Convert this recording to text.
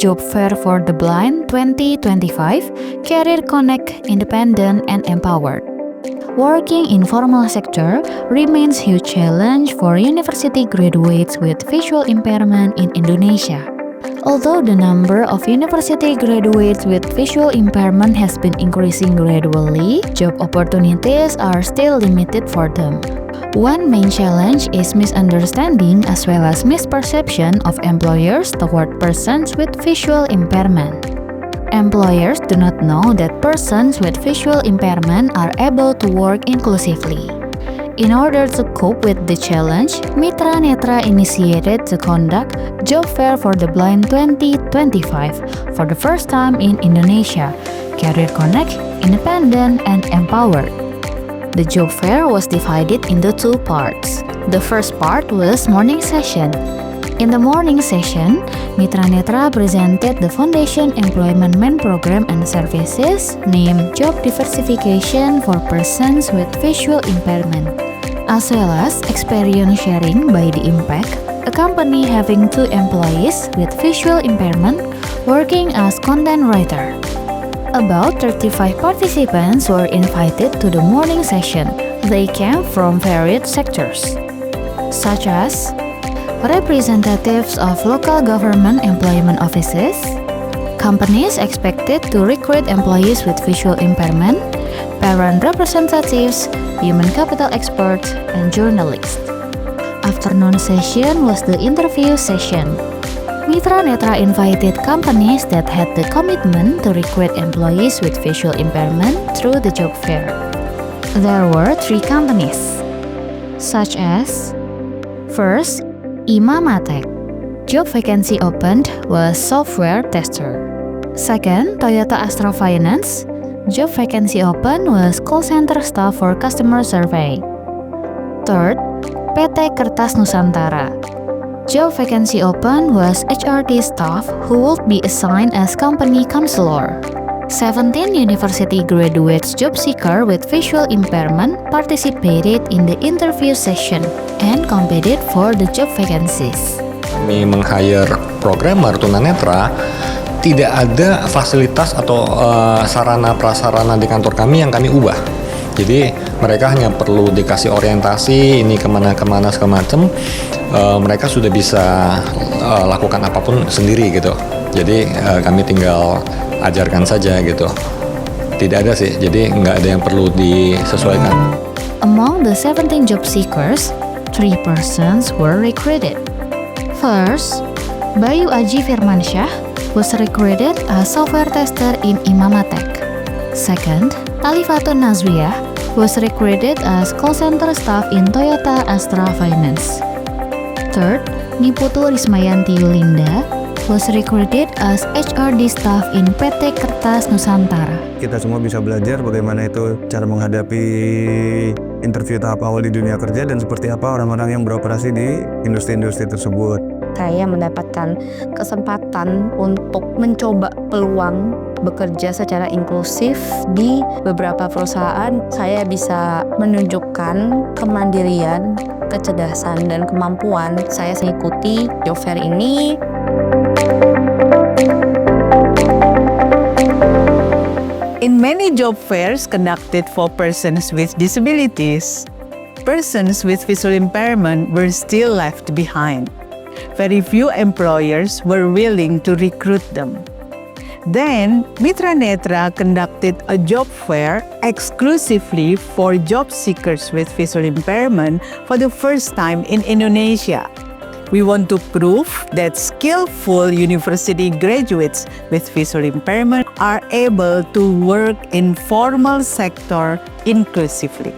Job Fair for the Blind 2025, Career Connect, Independent and Empowered. Working in formal sector remains huge challenge for university graduates with visual impairment in Indonesia. Although the number of university graduates with visual impairment has been increasing gradually, job opportunities are still limited for them. One main challenge is misunderstanding as well as misperception of employers toward persons with visual impairment. Employers do not know that persons with visual impairment are able to work inclusively. In order to cope with the challenge, Mitra Netra initiated to conduct Job Fair for the Blind 2025 for the first time in Indonesia, Career Connect, Independent and Empowered. The job fair was divided into two parts. The first part was morning session. In the morning session, Mitra Netra presented the Foundation Employment Man Program and Services named Job Diversification for Persons with Visual Impairment, as well as experience sharing by The Impact, a company having 2 employees with visual impairment working as content writer. About 35 participants were invited to the morning session. They came from varied sectors, such as representatives of local government employment offices, companies expected to recruit employees with visual impairment, parent representatives, human capital experts, and journalists. Afternoon session was the interview session. Mitra Netra invited companies that had the commitment to recruit employees with visual impairment through the job fair. There were 3 companies, such as first, Imamatek. Job vacancy opened was software tester. Second, Toyota Astra Finance. Job vacancy open was call center staff for customer survey. Third, PT Kertas Nusantara. Job vacancy open was HRD staff who would be assigned as company counselor. 17 university graduates job seeker with visual impairment participated in the interview session and competed for the job vacancies. Kami meng-hire programmer tunanetra, tidak ada fasilitas atau sarana prasarana di kantor kami yang kami ubah. Jadi mereka hanya perlu dikasih orientasi ini kemana segala macam. Mereka sudah bisa lakukan apapun sendiri gitu. Jadi kami tinggal ajarkan saja gitu. Tidak ada sih, jadi nggak ada yang perlu disesuaikan. Among the 17 job seekers, 3 persons were recruited. First, Bayu Aji Firmansyah was recruited as software tester in Imamatek. Second, Alifatun Nazwiyah was recruited as call center staff in Toyota Astra Finance. Third, Niputu Rismayanti Yulinda was recruited as HRD staff in PT Kertas Nusantara. Kita semua bisa belajar bagaimana itu cara menghadapi interview tahap awal di dunia kerja dan seperti apa orang-orang yang beroperasi di industri-industri tersebut. Saya mendapatkan kesempatan untuk mencoba peluang bekerja secara inklusif di beberapa perusahaan. Saya bisa menunjukkan kemandirian, kecerdasan, dan kemampuan saya mengikuti job fair ini. In many job fairs conducted for persons with disabilities, persons with visual impairment were still left behind. Very few employers were willing to recruit them. Then, Mitra Netra conducted a job fair exclusively for job seekers with visual impairment for the first time in Indonesia. We want to prove that skillful university graduates with visual impairment are able to work in formal sector inclusively.